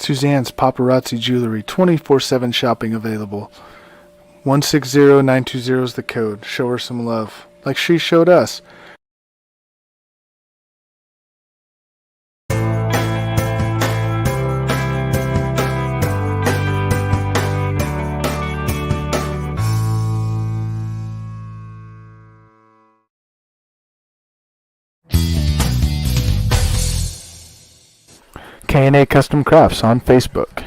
Suzanne's Paparazzi Jewelry, 24/7 shopping available. 160920 is the code. Show her some love, like she showed us. K&A Custom Crafts on Facebook.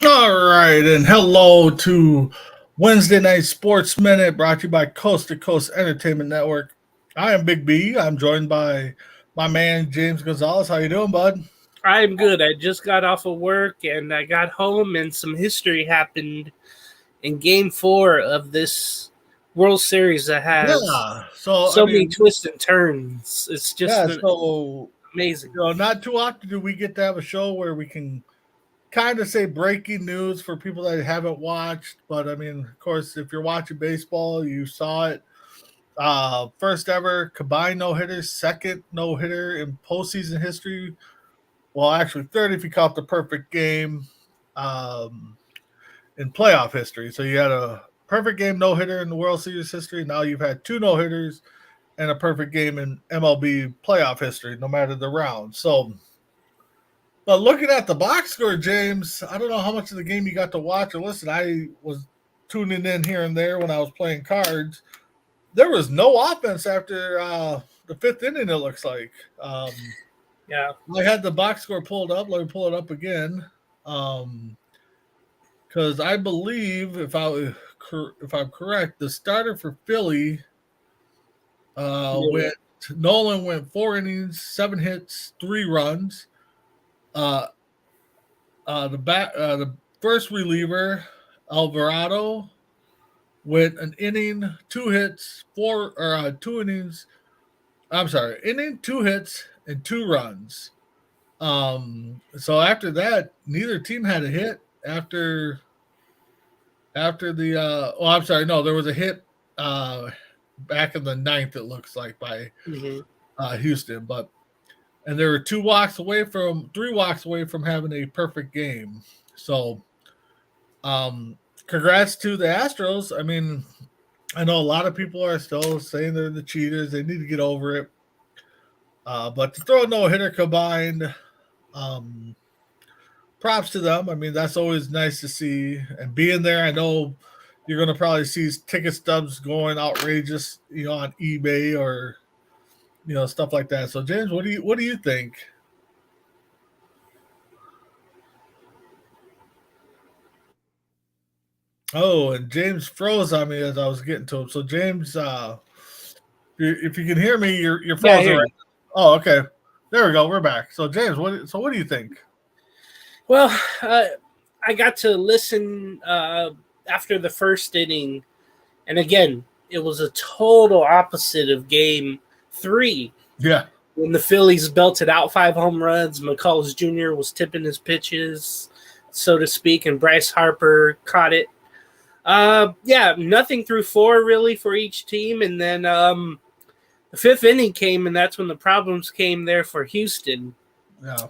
All right, and hello to Wednesday Night Sports Minute, brought to you by Coast to Coast Entertainment Network. I am Big B. I'm joined by my man James Gonzalez. How you doing, bud? I'm good. I just got off of work and I got home, and some history happened in Game 4 of this World Series that has so many twists and turns. It's just amazing. Not too often do we get to have a show where we can kind of say breaking news for people that haven't watched. But, I mean, of course, if you're watching baseball, you saw it. First ever combined no-hitter, second no-hitter in postseason history. Well, actually, third if you count the perfect game in playoff history. So you had a perfect game no-hitter in the World Series history. Now you've had two no-hitters and a perfect game in MLB playoff history, no matter the round. So, but looking at the box score, James, I don't know how much of the game you got to watch or listen. I was tuning in here and there when I was playing cards. There was no offense after the fifth inning, it looks like. Yeah. I had the box score pulled up. Let me pull it up again. Because I believe, if I'm correct, the starter for Philly Nolan went 4 innings, 7 hits, 3 runs. The first reliever, Alvarado, went an inning, 2 hits, 2 innings. I'm sorry, inning, 2 hits, and 2 runs. So after that, neither team had a hit after the I'm sorry, no, there was a hit back in the ninth, it looks like, by Houston, and there were 3 walks away from having a perfect game. So congrats to the Astros. I mean, I know a lot of people are still saying they're the cheaters. They need to get over it. But to throw a no-hitter combined, props to them. I mean, that's always nice to see. And being there, I know you're going to probably see ticket stubs going outrageous, on eBay or, stuff like that. So, James, what do you think? Oh, and James froze on me as I was getting to him. So, James, if you can hear me, you're frozen. Right? Oh, okay. There we go. We're back. So, James, what do you think? Well, I got to listen after the first inning, and again, it was a total opposite of Game 3. Yeah. When the Phillies belted out 5 home runs, McCullers Jr. was tipping his pitches, so to speak, and Bryce Harper caught it. Nothing through 4 really for each team, and then the 5th inning came, and that's when the problems came there for Houston. Yeah.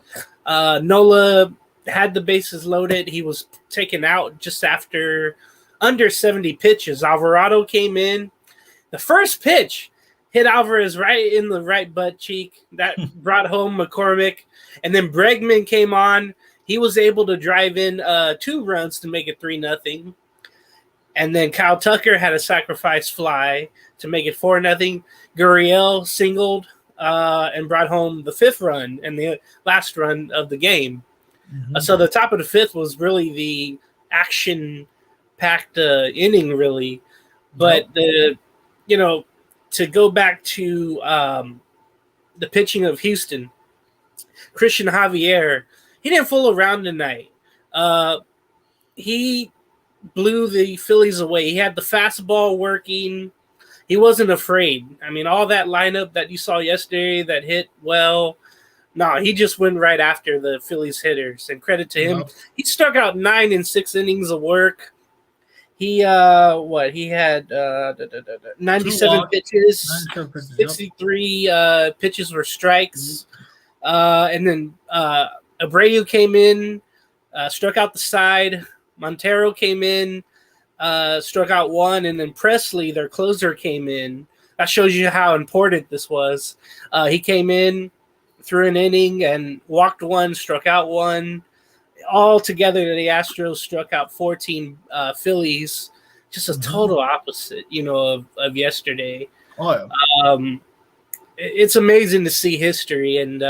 Nola had the bases loaded. He was taken out just after under 70 pitches. Alvarado came in. The first pitch hit Alvarez right in the right butt cheek. That brought home McCormick. And then Bregman came on. He was able to drive in 2 runs to make it 3-0. And then Kyle Tucker had a sacrifice fly to make it 4-0. Gurriel singled and brought home the 5th run and the last run of the game. So the top of the 5th was really the action-packed inning, really. But to go back to the pitching of Houston, Christian Javier, he didn't fool around tonight. He blew the Phillies away. He had the fastball working. He wasn't afraid. I mean, all that lineup that you saw yesterday that hit well. No, he just went right after the Phillies hitters, and credit to him. Yep. He struck out 9 in 6 innings of work. He had 97 pitches, 63 pitches were strikes, and then Abreu came in, struck out the side. Montero came in, struck out one, and then Presley, their closer, came in. That shows you how important this was. He came in, threw an inning, and walked one, struck out one. All together, the Astros struck out 14 Phillies. Just a total opposite, of yesterday. Oh yeah. It's amazing to see history, and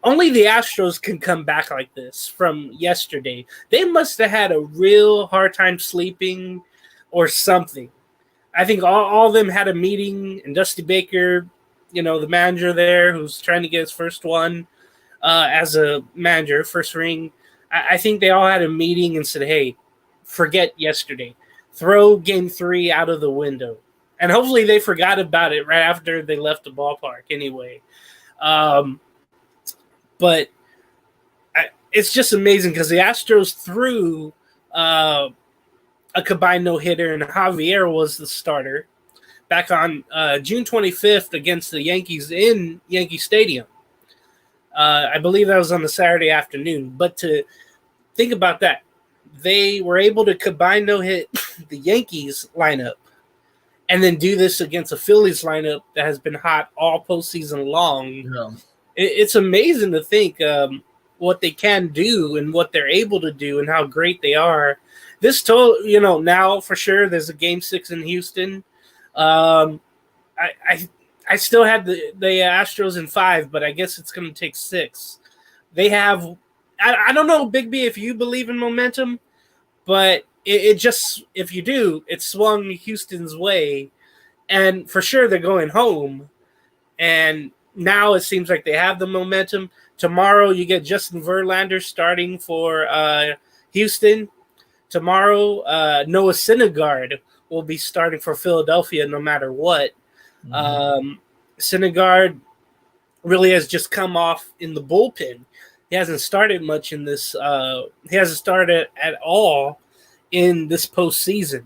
only the Astros can come back like this from yesterday. They must have had a real hard time sleeping or something. I think all of them had a meeting, and Dusty Baker, the manager there who's trying to get his first one as a manager, first ring. I think they all had a meeting and said, hey, forget yesterday. Throw game 3 out of the window. And hopefully they forgot about it right after they left the ballpark anyway. But it's just amazing because the Astros threw a combined no-hitter, and Javier was the starter back on June 25th against the Yankees in Yankee Stadium. I believe that was on the Saturday afternoon. But to think about that, they were able to combine no-hit the Yankees lineup and then do this against a Phillies lineup that has been hot all postseason long. Yeah. It's amazing to think what they can do and what they're able to do and how great they are. This now for sure there's a game 6 in Houston. I still had the Astros in 5, but I guess it's going to take 6. They have, I don't know, Big B, if you believe in momentum, but it just, if you do, it swung Houston's way, and for sure they're going home. And now it seems like they have the momentum. Tomorrow you get Justin Verlander starting for Houston. Tomorrow, Noah Syndergaard will be starting for Philadelphia no matter what. Syndergaard really has just come off in the bullpen. He hasn't started much in this. He hasn't started at all in this postseason.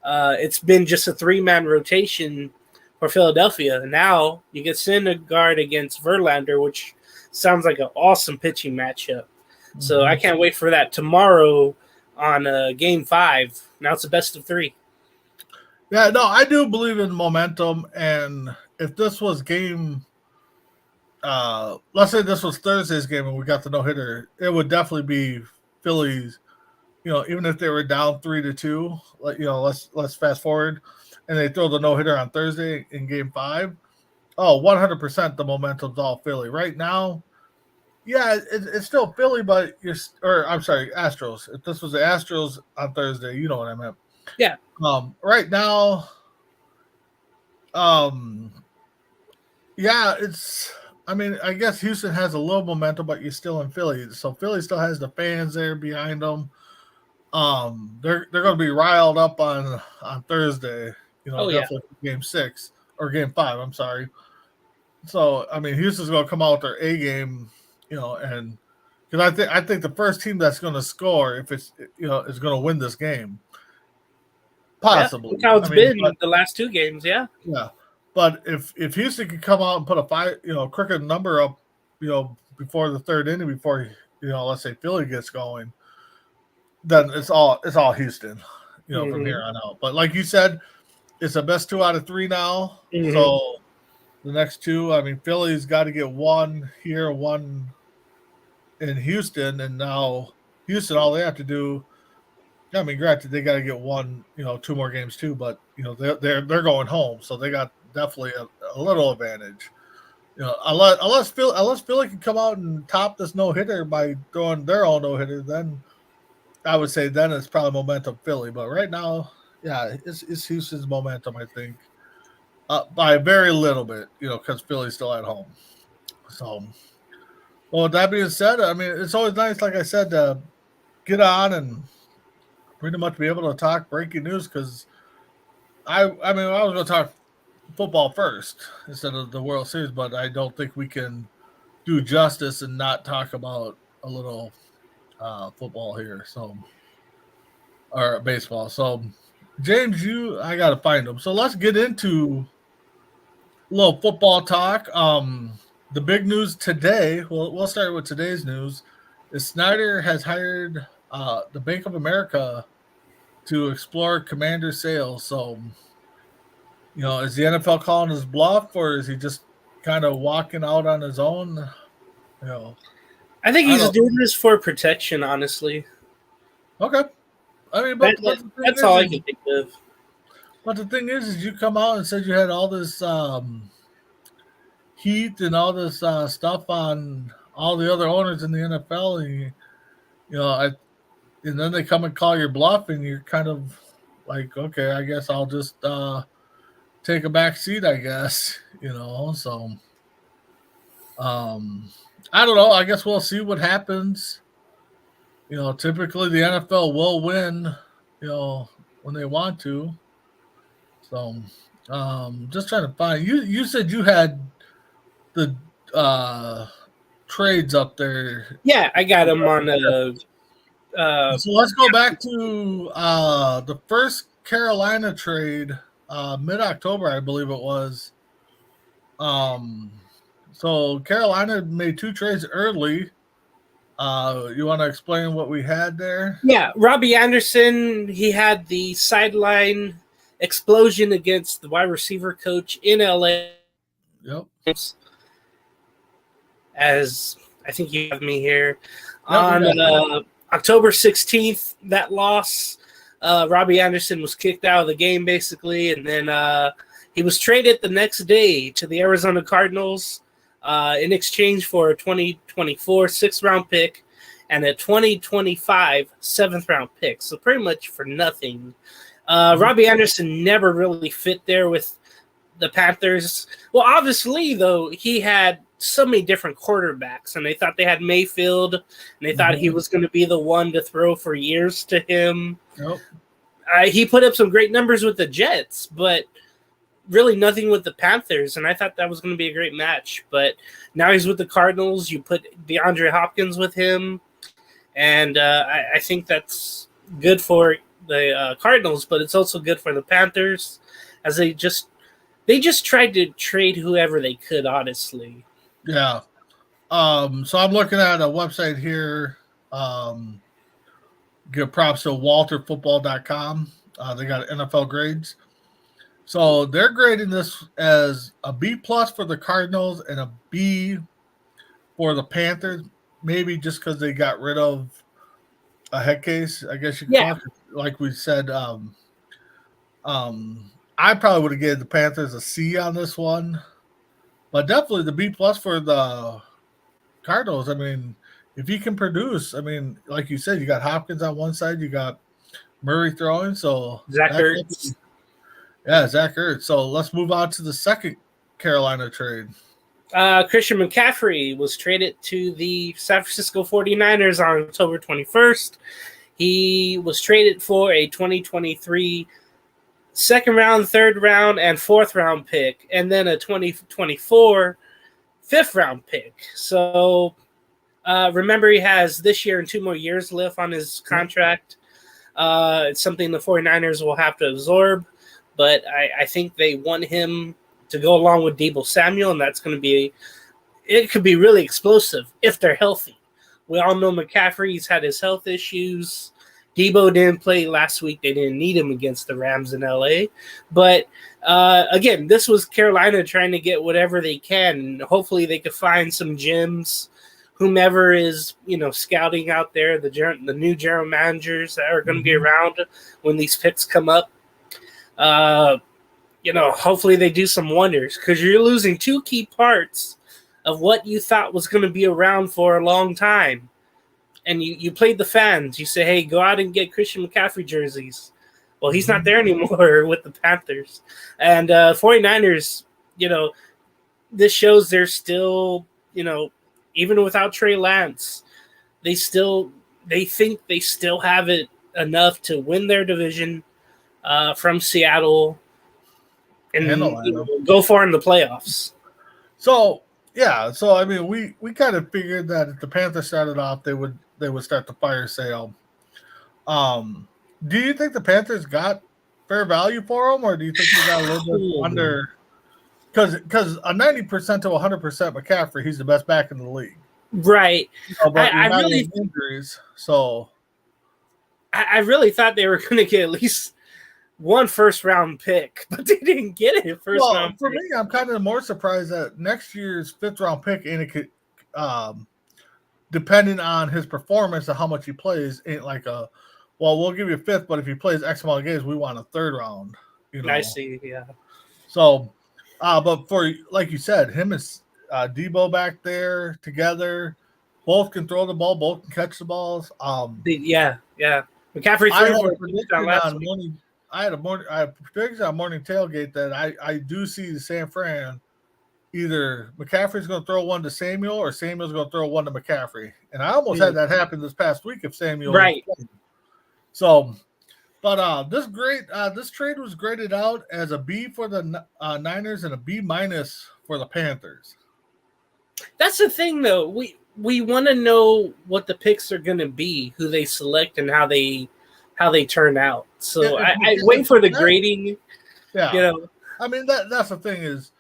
It's been just a 3-man rotation for Philadelphia. Now you get Syndergaard against Verlander, which sounds like an awesome pitching matchup. So I can't wait for that tomorrow on Game 5. Now it's a best of 3. Yeah, no, I do believe in momentum. And if this was game, let's say this was Thursday's game and we got the no-hitter, it would definitely be Phillies. Even if they were down 3-2, let's fast forward, and they throw the no-hitter on Thursday in Game 5. 100% the momentum's all Philly right now. Yeah, it's still Philly, but Astros. If this was the Astros on Thursday, you know what I meant. Yeah. Right now, yeah, it's. I mean, I guess Houston has a little momentum, but you're still in Philly, so Philly still has the fans there behind them. They're going to be riled up on Thursday. Definitely Game 6 or Game 5. I'm sorry. So I mean, Houston's going to come out with their A game, and because I think the first team that's going to score, if it's is going to win this game. Possibly. That's how it's been the last 2 games. Yeah. Yeah, but if Houston could come out and put a crooked number up, before the 3rd inning, before let's say Philly gets going, then it's all Houston, from here on out. But like you said, it's a best 2 out of 3 now. So the next 2, I mean, Philly's got to get 1 here, 1 in Houston, and now Houston, all they have to do. I mean, granted, they got to get 1, 2 more games too, but they're going home, so they got definitely a little advantage. Unless Philly can come out and top this no-hitter by throwing their own no-hitter, then I would say then it's probably momentum Philly. But right now, yeah, it's Houston's momentum, I think, by a very little bit, because Philly's still at home. So, well, with that being said, I mean, it's always nice, like I said, to get on and pretty much be able to talk breaking news, because I was going to talk football first instead of the World Series, but I don't think we can do justice and not talk about a little football here, or baseball. So, James, I got to find them. So let's get into a little football talk. the big news today, we'll start with today's news, is Snyder has hired the Bank of America to explore Commander sales. So, is the NFL calling his bluff, or is he just kind of walking out on his own? I think I he's don't. doing this for protection, honestly. Okay. I mean, but the thing That's is, all I can think of. but the thing is you come out and said you had all this heat and all this stuff on all the other owners in the NFL, and and then they come and call your bluff, and you're kind of like, okay, I guess I'll just take a back seat, I guess, So, I don't know. I guess we'll see what happens. Typically the NFL will win, when they want to. So, just trying to find you. You said you had the trades up there. Yeah, I got him on So let's go back to the first Carolina trade, mid-October, I believe it was. So Carolina made two trades early. You want to explain what we had there? Yeah, Robbie Anderson, he had the sideline explosion against the wide receiver coach in LA. Yep. As I think you have me here. Yep, On October 16th, that loss, Robbie Anderson was kicked out of the game, basically, and then he was traded the next day to the Arizona Cardinals in exchange for a 2024 sixth-round pick and a 2025 seventh-round pick, so pretty much for nothing. Robbie Anderson never really fit there with the Panthers. Well, obviously, though, he had so many different quarterbacks, and they thought they had Mayfield, and they thought he was going to be the one to throw for years to him. Yep. He put up some great numbers with the Jets, but really nothing with the Panthers, and I thought that was going to be a great match. But now he's with the Cardinals. You put DeAndre Hopkins with him, and I think that's good for the Cardinals, but it's also good for the Panthers, as they just tried to trade whoever they could, honestly. Yeah. So I'm looking at a website here. Give props to walterfootball.com. They got NFL grades. So they're grading this as a B plus for the Cardinals and a B for the Panthers. Maybe just because they got rid of a head case, I guess you could call it. Like we said, I probably would have given the Panthers a C on this one, but definitely the B plus for the Cardinals. I mean, if he can produce, I mean, like you said, you got Hopkins on one side, you got Murray throwing, so Zach Ertz. Zach Ertz. So let's move on to the second Carolina trade. Christian McCaffrey was traded to the San Francisco 49ers on October 21st. He was traded for a 2023 second round, third round, and fourth round pick, and then a 2024 fifth round pick. So remember, he has this year and 2 more years left on his contract. It's something the 49ers will have to absorb, but I think they want him to go along with Deebo Samuel, and that's going to be it could be really explosive if they're healthy. We all know McCaffrey's had his health issues. Deebo didn't play last week. They didn't need him against the Rams in LA. But again, this was Carolina trying to get whatever they can. Hopefully they could find some gems. Whomever is, scouting out there, the new general managers that are going to be around when these picks come up. Hopefully they do some wonders, because you're losing 2 key parts of what you thought was going to be around for a long time. And you played the fans. You say, hey, go out and get Christian McCaffrey jerseys. Well, he's not there anymore with the Panthers. And 49ers, this shows they're still, even without Trey Lance, they think they still have it enough to win their division from Seattle and go far in the playoffs. So I mean, we kind of figured that if the Panthers started off, they would start the fire sale. Do you think the Panthers got fair value for them, or do you think they got a little bit under? because a 90% to 100% McCaffrey, he's the best back in the league. Right. But I really injuries, so I really thought they were going to get at least one first round pick, but they didn't get it first round. For pick. me, I'm kind of more surprised that next year's 5th round pick depending on his performance and how much he plays, ain't like we'll give you a 5th, but if he plays X amount of games, we want a 3rd round. I see, yeah. So, but for like you said, him and Debo back there together, both can throw the ball, both can catch the balls. Yeah. McCaffrey threw for a touchdown last week. I had a prediction on Morning Tailgate that I do see the San Fran either McCaffrey's going to throw one to Samuel or Samuel's going to throw one to McCaffrey. And I almost had that happen this past week if Samuel right. So, but this trade was graded out as a B for the Niners and a B- for the Panthers. That's the thing, though. We want to know what the picks are going to be, who they select, and how they turn out. So I wait for the grading. Yeah, I mean that's the thing is,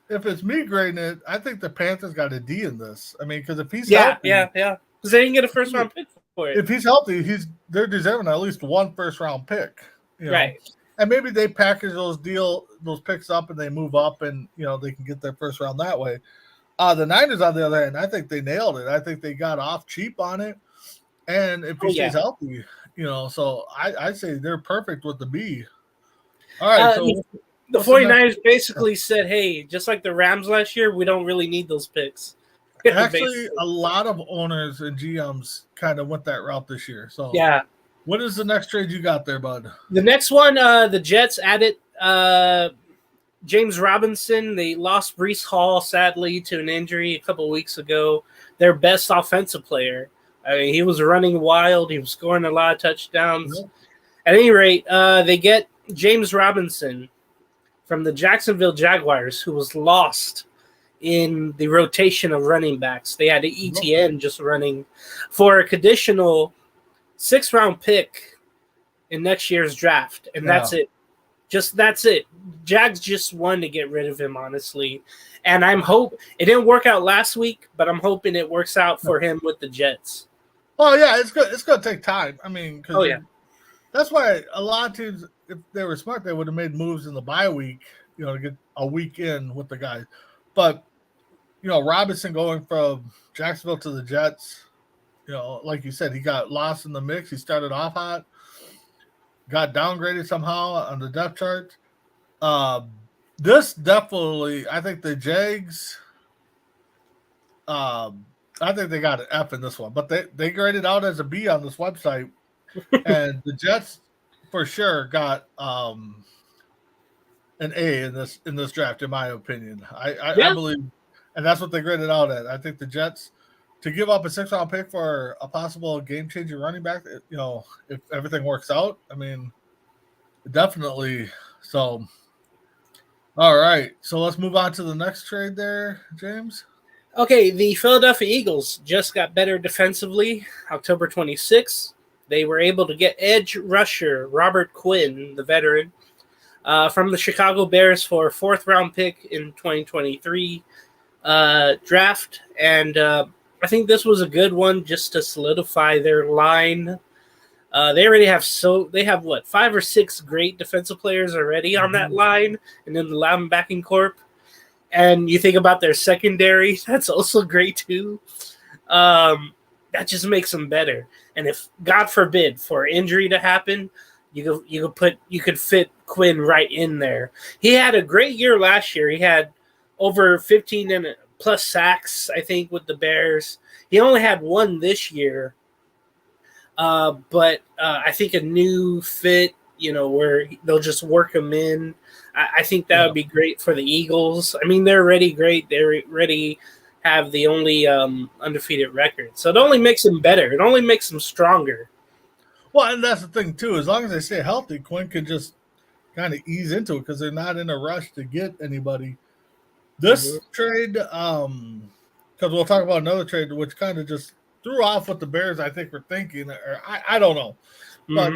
if it's me grading it, I think the Panthers got a D in this. I mean, because if he's healthy, because they didn't get a first round pick for it. If he's healthy, they're deserving at least one first round pick. Right. And maybe they package those picks up and they move up and they can get their first round that way. The Niners, on the other hand, I think they nailed it. I think they got off cheap on it. And if he stays healthy, so I say they're perfect with the B. All right. So the 49ers basically said, hey, just like the Rams last year, we don't really need those picks. Actually, a lot of owners and GMs kind of went that route this year. So yeah. What is the next trade you got there, bud? The next one, the Jets added James Robinson. They lost Breece Hall, sadly, to an injury a couple of weeks ago. Their best offensive player. I mean, he was running wild. He was scoring a lot of touchdowns. Yep. At any rate, they get James Robinson from the Jacksonville Jaguars, who was lost in the rotation of running backs. They had ETN just running for a conditional 6th-round pick in next year's draft, and that's it. That's it. Jags just wanted to get rid of him, honestly. And it didn't work out last week, but I'm hoping it works out for him with the Jets. Well, yeah, it's good. It's going to take time. I mean, that's why a lot of teams, if they were smart, they would have made moves in the bye week, to get a week in with the guys. But, Robinson going from Jacksonville to the Jets, like you said, he got lost in the mix. He started off hot, got downgraded somehow on the depth chart. This definitely, I think the Jags, I think they got an F in this one, but they graded out as a B on this website. And the Jets for sure got an A in this draft, in my opinion. I believe, and that's what they graded out at. I think the Jets, to give up a 6th-round pick for a possible game-changing running back, if everything works out, I mean, definitely. So, all right. So let's move on to the next trade there, James. Okay, the Philadelphia Eagles just got better defensively. October 26th, they were able to get edge rusher Robert Quinn, the veteran, from the Chicago Bears for a 4th-round pick in 2023 draft. And I think this was a good one just to solidify their line. They already have 5 or 6 great defensive players already on that line, and then the linebacking corp. And you think about their secondary, that's also great too. That just makes them better. And if, God forbid, for injury to happen, you could fit Quinn right in there. He had a great year last year. He had over 15 and plus sacks, I think, with the Bears. He only had 1 this year. But I think a new fit, where they'll just work him in. I think that would be great for the Eagles. I mean, they're already great. They already have the only undefeated record. So it only makes them better. It only makes them stronger. Well, and that's the thing, too. As long as they stay healthy, Quinn can just kind of ease into it because they're not in a rush to get anybody. This trade, because we'll talk about another trade, which kind of just threw off what the Bears, I think, were thinking. Or I don't know. But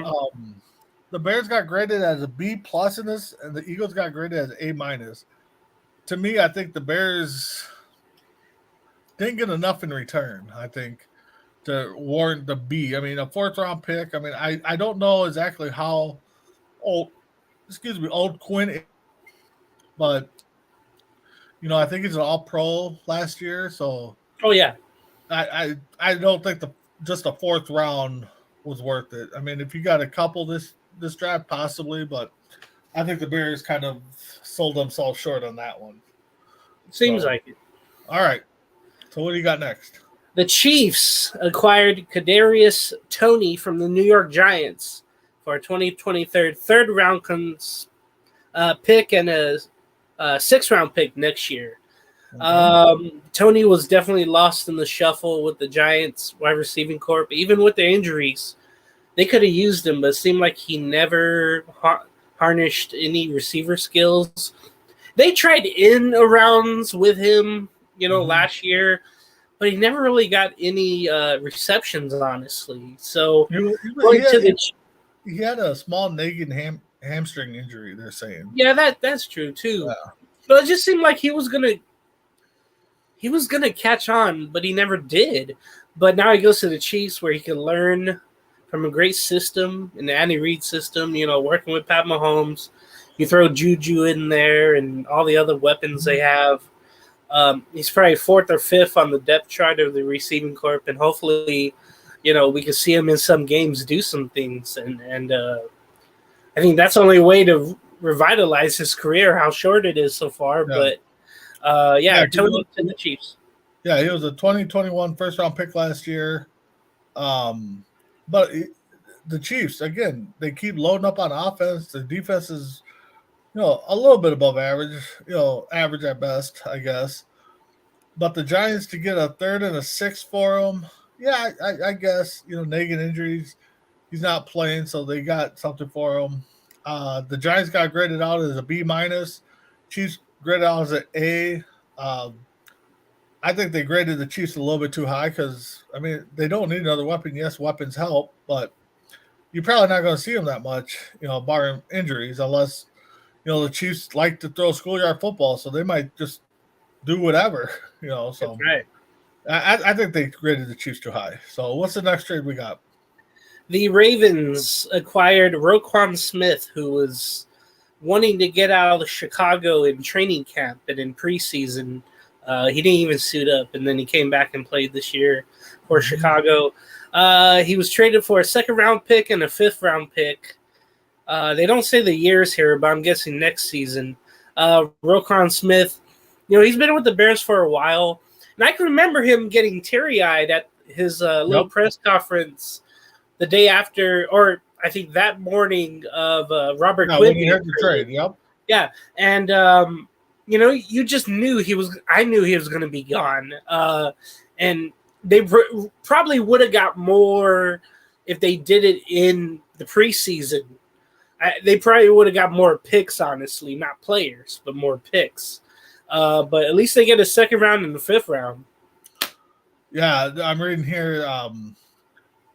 the Bears got graded as a B+ in this, and the Eagles got graded as A-. to me, I think the Bears didn't get enough in return, I think, to warrant the B. I mean, a fourth round pick. I mean, I don't know exactly how old, old Quinn is, but I think he's an all pro last year. So Oh yeah, I don't think just a fourth round was worth it. I mean, if you got a couple this draft, possibly, but I think the Bears kind of sold themselves short on that one. seems like it. All right. So what do you got next? The Chiefs acquired Kadarius Toney from the New York Giants for a 2023 third round pick and a sixth round pick next year. Toney was definitely lost in the shuffle with the Giants wide receiving corps. Even with their injuries, they could have used him, but it seemed like he never harnessed any receiver skills. They tried in rounds with him, last year, but he never really got any receptions, honestly. So he had a small nagging hamstring injury, they're saying. Yeah, that's true too. Yeah. But it just seemed like he was gonna catch on, but he never did. But now he goes to the Chiefs where he can learn from a great system, an Andy Reid system, working with Pat Mahomes. You throw Juju in there and all the other weapons they have. He's probably fourth or fifth on the depth chart of the receiving corps, and hopefully, we can see him in some games do some things. And I think that's the only way to revitalize his career, how short it is so far. Yeah. But Tony to the Chiefs. Yeah, he was a 2021 first round pick last year. But the Chiefs, again, they keep loading up on offense. The defense is, a little bit above average, average at best, I guess. But the Giants to get a third and a sixth for him, yeah, I guess, nagging injuries, he's not playing, so they got something for him. The Giants got graded out as a B minus. Chiefs graded out as an A. I think they graded the Chiefs a little bit too high because, I mean, they don't need another weapon. Yes, weapons help, but you're probably not going to see them that much, barring injuries, unless, the Chiefs like to throw schoolyard football, so they might just do whatever, So That's right. I think they graded the Chiefs too high. So what's the next trade we got? The Ravens acquired Roquan Smith, who was wanting to get out of Chicago in training camp and in preseason. He didn't even suit up, and then he came back and played this year for Chicago. He was traded for a second-round pick and a fifth-round pick. They don't say the years here, but I'm guessing next season. Roquan Smith, he's been with the Bears for a while, and I can remember him getting teary-eyed at his little press conference the day after, or I think that morning of Robert Quinn. When he heard the trade, yep. Yeah, and you just knew I knew he was going to be gone. And they probably would have got more if they did it in the preseason. They probably would have got more picks, honestly, not players, but more picks. But at least they get a second round and a fifth round. Yeah, I'm reading here.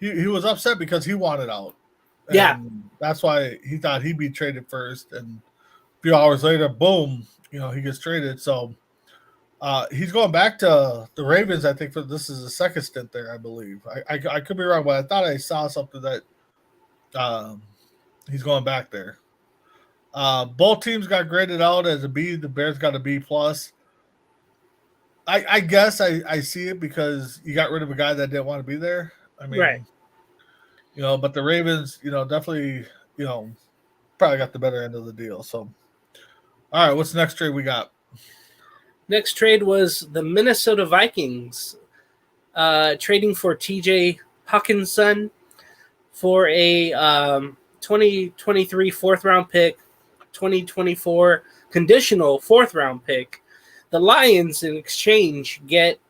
He was upset because he wanted out. Yeah. That's why he thought he'd be traded first. And a few hours later, boom, he gets traded. So he's going back to the Ravens, I think, for this is the second stint there, I believe. I could be wrong, but I thought I saw something that he's going back there. Both teams got graded out as a B. The Bears got a B+. I guess I see it because you got rid of a guy that didn't want to be there. I mean, right. But the Ravens, definitely, probably got the better end of the deal. So, all right, what's the next trade we got? Next trade was the Minnesota Vikings trading for TJ Hawkinson for a 2023 fourth-round pick, 2024 conditional fourth-round pick. The Lions, in exchange, get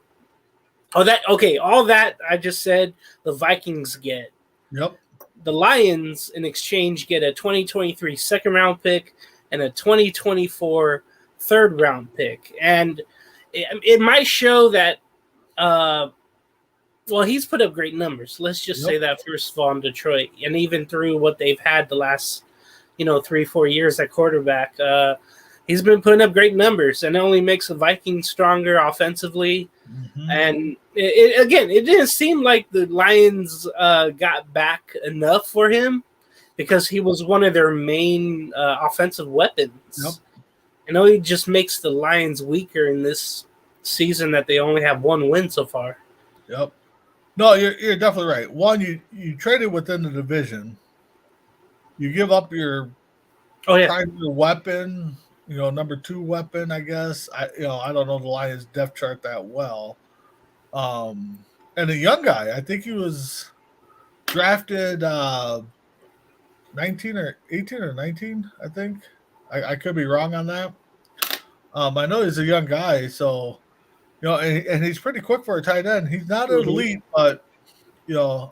all that I just said, the Vikings get. Yep. The Lions, in exchange, get a 2023 second-round pick and a 2024 third-round pick. And it might show that, he's put up great numbers. Let's just say that, first of all, in Detroit. And even through what they've had the last, 3-4 years at quarterback, he's been putting up great numbers, and it only makes the Vikings stronger offensively. Mm-hmm. And it didn't seem like the Lions got back enough for him because he was one of their main offensive weapons. Yep. I know he just makes the Lions weaker in this season that they only have one win so far. Yep. No, you're definitely right. One, you traded within the division. You give up your primary weapon, number 2 weapon, I guess. I don't know the Lions depth chart that well. And a young guy, I think he was drafted 19 or 18 or 19, I think. I could be wrong on that. I know he's a young guy, so and he's pretty quick for a tight end. He's not an elite, but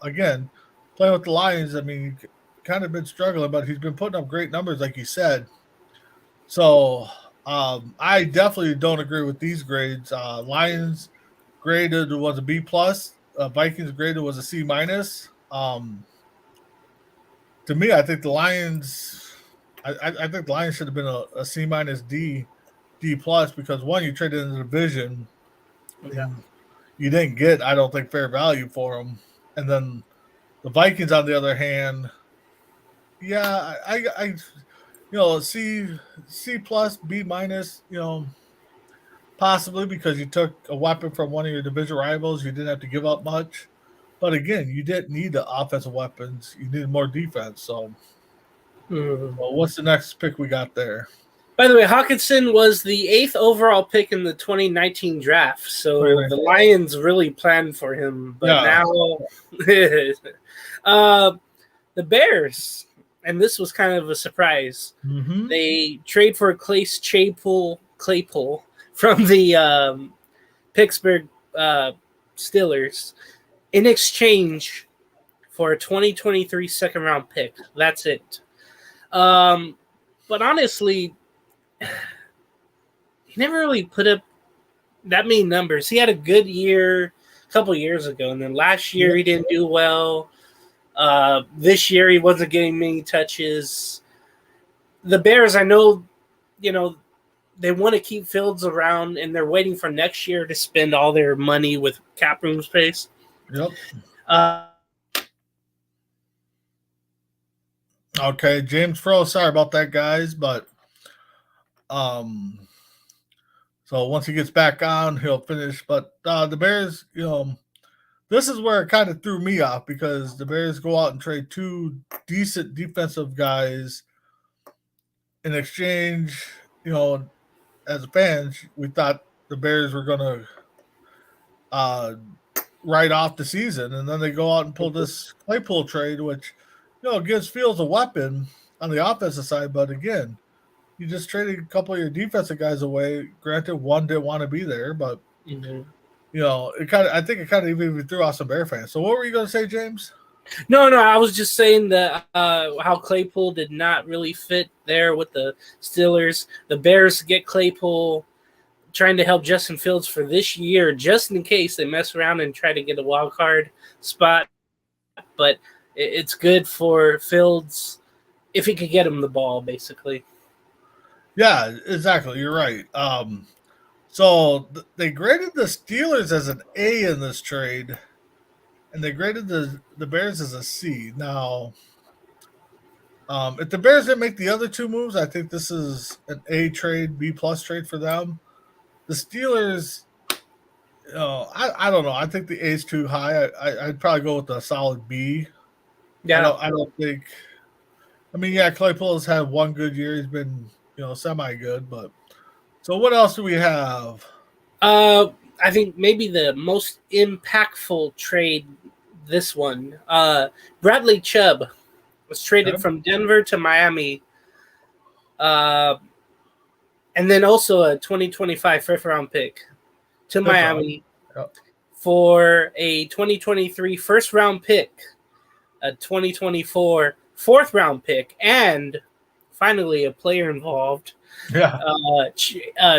again, playing with the Lions, I mean, kind of been struggling, but he's been putting up great numbers, like you said. So I definitely don't agree with these grades. Lions graded was a B plus. Vikings graded was a C minus. To me, I think the Lions. I think the Lions should have been a C minus D plus because one, you traded in the division. Yeah. You didn't get, I don't think, fair value for them. And then the Vikings, on the other hand, yeah, I C plus, B minus, possibly because you took a weapon from one of your division rivals. You didn't have to give up much. But again, you didn't need the offensive weapons. You needed more defense. So, well, what's the next pick we got there? By the way, Hawkinson was the 8th overall pick in the 2019 draft. So the Lions really planned for him. But now the Bears, and this was kind of a surprise, they trade for Claypool from the Pittsburgh Steelers in exchange for a 2023 second-round pick. That's it. But honestly, he never really put up that many numbers. He had a good year a couple years ago, and then last year he didn't do well. This year he wasn't getting many touches. The Bears, I know, they want to keep Fields around, and they're waiting for next year to spend all their money with cap room space. Yep. Okay, James froze. Sorry about that, guys, but so once he gets back on, he'll finish. But the Bears, this is where it kind of threw me off because the Bears go out and trade 2 decent defensive guys in exchange. As fans, we thought the Bears were going to write off the season, and then they go out and pull this Claypool trade, which gives Fields a weapon on the offensive side. But again, you just traded a couple of your defensive guys away. Granted, one didn't want to be there, but I think it kind of even threw off some Bear fans. So what were you going to say, James? No, I was just saying that how Claypool did not really fit there with the Steelers. The Bears get Claypool, trying to help Justin Fields for this year, just in case they mess around and try to get a wild card spot. But it's good for Fields if he could get him the ball, basically. Yeah, exactly. You're right. So they graded the Steelers as an A in this trade, and they graded the Bears as a C. Now, if the Bears didn't make the other 2 moves, I think this is an A trade, B plus trade for them. The Steelers, I don't know. I think the A is too high. I'd probably go with a solid B. Yeah, I don't think. I mean, yeah, Claypool has had one good year. He's been semi-good, but so what else do we have? I think maybe the most impactful trade, this one. Bradley Chubb was traded from Denver to Miami. And then also a 2025 5th-round pick to Miami for a 2023 first-round pick, a 2024 4th-round pick, and finally a player involved. Yeah.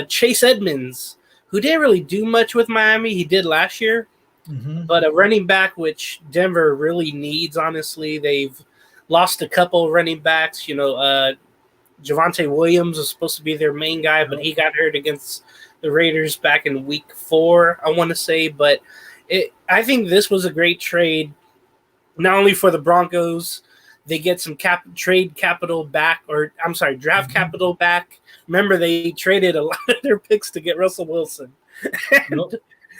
Chase Edmonds, who didn't really do much with Miami. He did last year. But a running back, which Denver really needs, honestly. They've lost a couple running backs. Javonte Williams was supposed to be their main guy, but he got hurt against the Raiders back in week 4, I want to say. But I think this was a great trade, not only for the Broncos. They get some draft capital back. Remember, they traded a lot of their picks to get Russell Wilson.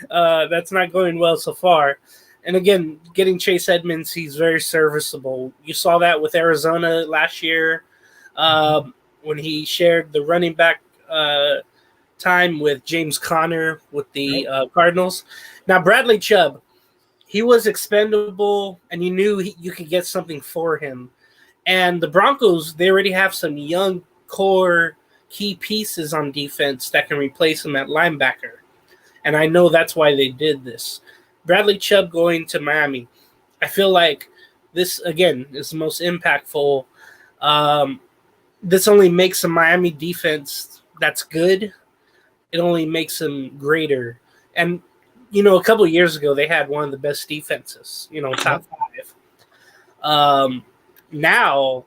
That's not going well so far. And again, getting Chase Edmonds, he's very serviceable. You saw that with Arizona last year when he shared the running back time with James Conner with the Cardinals. Now, Bradley Chubb, he was expendable, and you knew you could get something for him. And the Broncos, they already have some young core key pieces on defense that can replace him at linebacker. And I know that's why they did this. Bradley Chubb going to Miami. I feel like this, again, is the most impactful. This only makes a Miami defense that's good. It only makes them greater. And, a couple of years ago, they had one of the best defenses, top 5. Now,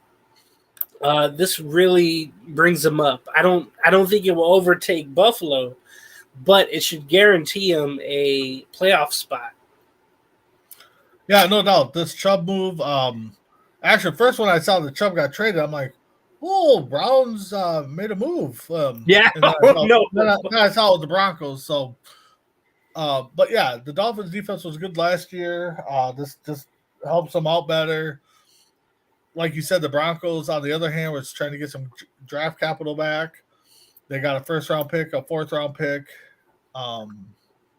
this really brings them up. I don't think it will overtake Buffalo, but it should guarantee them a playoff spot. Yeah, no doubt. This Chubb move, actually, first when I saw the Chubb got traded, I'm like, oh, Browns made a move. Yeah, then I saw it with the Broncos. So, but yeah, the Dolphins' defense was good last year. This just helps them out better. Like you said, the Broncos, on the other hand, was trying to get some draft capital back. They got a first-round pick, a fourth-round pick. No,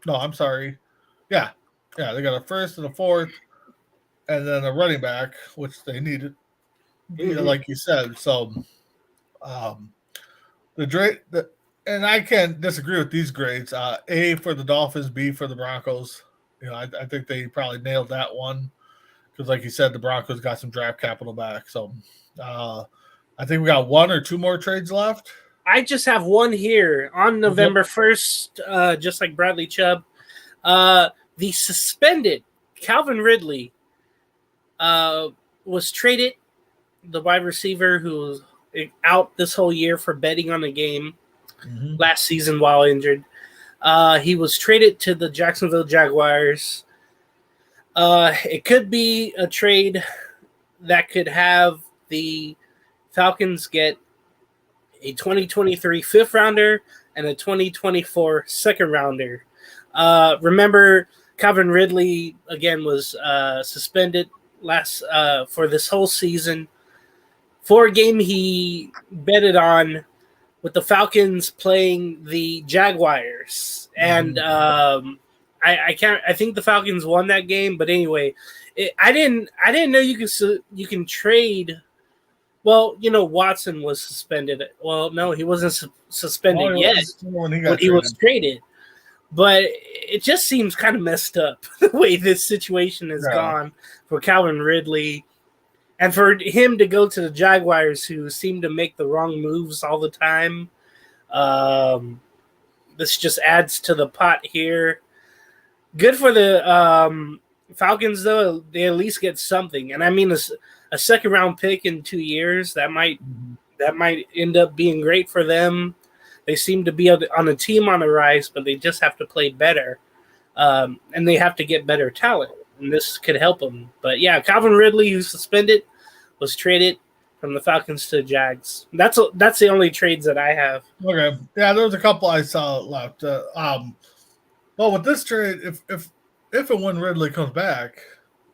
I'm sorry. Yeah, they got a first and a fourth, and then a running back, which they needed, like you said. So, and I can't disagree with these grades. A for the Dolphins, B for the Broncos. I think they probably nailed that one because, like you said, the Broncos got some draft capital back. So, I think we got one or two more trades left. I just have one here on November 1st, just like Bradley Chubb. The suspended Calvin Ridley was traded, the wide receiver who was out this whole year for betting on the game last season while injured. He was traded to the Jacksonville Jaguars. It could be a trade that could have the Falcons get a 2023 fifth rounder and a 2024 second rounder. Remember, Calvin Ridley, again, was suspended for this whole season for a game he betted on with the Falcons playing the Jaguars. And I think the Falcons won that game, but anyway, I didn't know you can trade. Well, Watson was suspended. Well, no, he wasn't suspended yet when he was traded. But it just seems kind of messed up the way this situation has gone for Calvin Ridley. And for him to go to the Jaguars, who seem to make the wrong moves all the time. This just adds to the pot here. Good for the Falcons, though. They at least get something. And I mean, a second-round pick in 2 years, that might end up being great for them. They seem to be on a team on the rise, but they just have to play better. And they have to get better talent. And this could help them. But, yeah, Calvin Ridley, who's suspended, was traded from the Falcons to the Jags. That's the only trades that I have. Okay. Yeah, there was a couple I saw left. Well, with this trade, if and when Ridley comes back,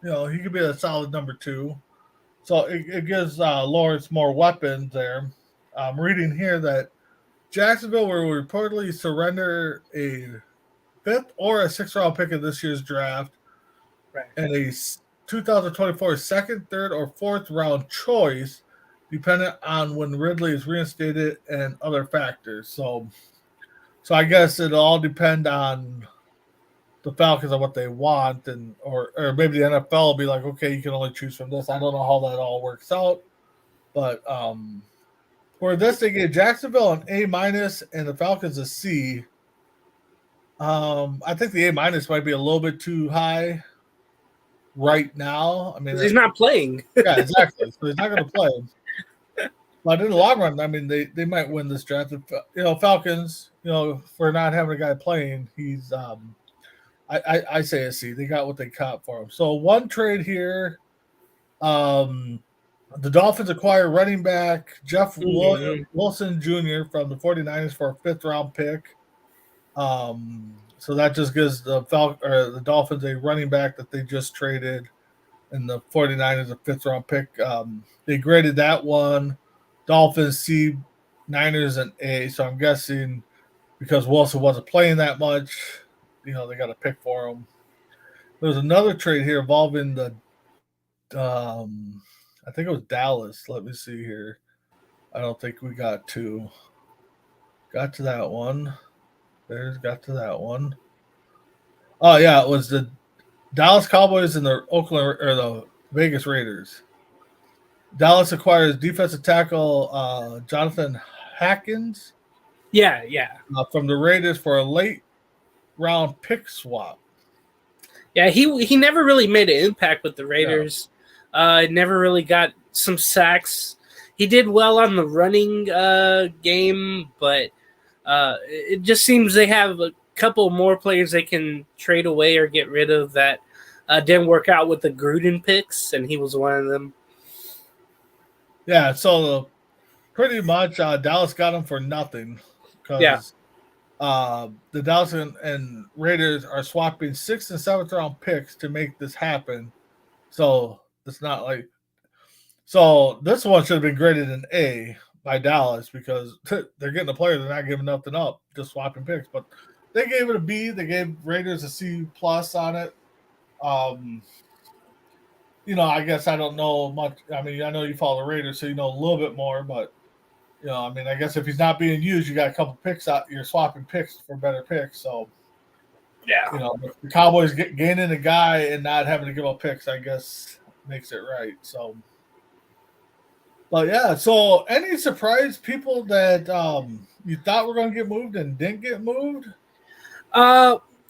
he could be a solid number 2. So it gives Lawrence more weapons there. I'm reading here that Jacksonville will reportedly surrender a 5th or a 6th round pick in this year's draft, and a 2024 second, 3rd, or 4th round choice, dependent on when Ridley is reinstated and other factors. So I guess it'll all depend on the Falcons on what they want, or maybe the NFL will be like, okay, you can only choose from this. I don't know how that all works out, but for this, they gave Jacksonville an A- and the Falcons a C. I think the A- might be a little bit too high right now. I mean, he's not playing. Yeah, exactly. So he's not going to play. But in the long run, I mean, they might win this draft. Falcons, for not having a guy playing, he's I say a C. They got what they caught for him. So one trade here. The Dolphins acquire running back Jeff Wilson Jr. from the 49ers for a 5th-round pick. So that just gives the Dolphins a running back that they just traded, and the 49ers a 5th-round pick. They graded that one. Dolphins C, Niners an A. So I'm guessing because Wilson wasn't playing that much, they got a pick for him. There's another trade here involving the I think it was Dallas. Let me see here. I don't think we got to that one. Got to that one. Oh yeah, it was the Dallas Cowboys and the the Vegas Raiders. Dallas acquires defensive tackle Jonathan Hackins. Yeah. From the Raiders for a late round pick swap. Yeah, he never really made an impact with the Raiders. Never really got some sacks. He did well on the running game, but it just seems they have a couple more players they can trade away or get rid of that didn't work out with the Gruden picks, and he was one of them. Yeah, so pretty much Dallas got him for nothing. Because the Dallas and Raiders are swapping 6th and 7th-round picks to make this happen. So it's not like – so this one should have been graded an A by Dallas because they're getting a player. They're not giving nothing up, just swapping picks. But they gave it a B. They gave Raiders a C+ on it. I guess I don't know much. I mean, I know you follow the Raiders, so you know a little bit more. But, I guess if he's not being used, you got a couple picks out. You're swapping picks for better picks. So, yeah, the Cowboys gaining a guy and not having to give up picks, I guess, makes it right. So, but yeah. So, any surprise people that you thought were going to get moved and didn't get moved?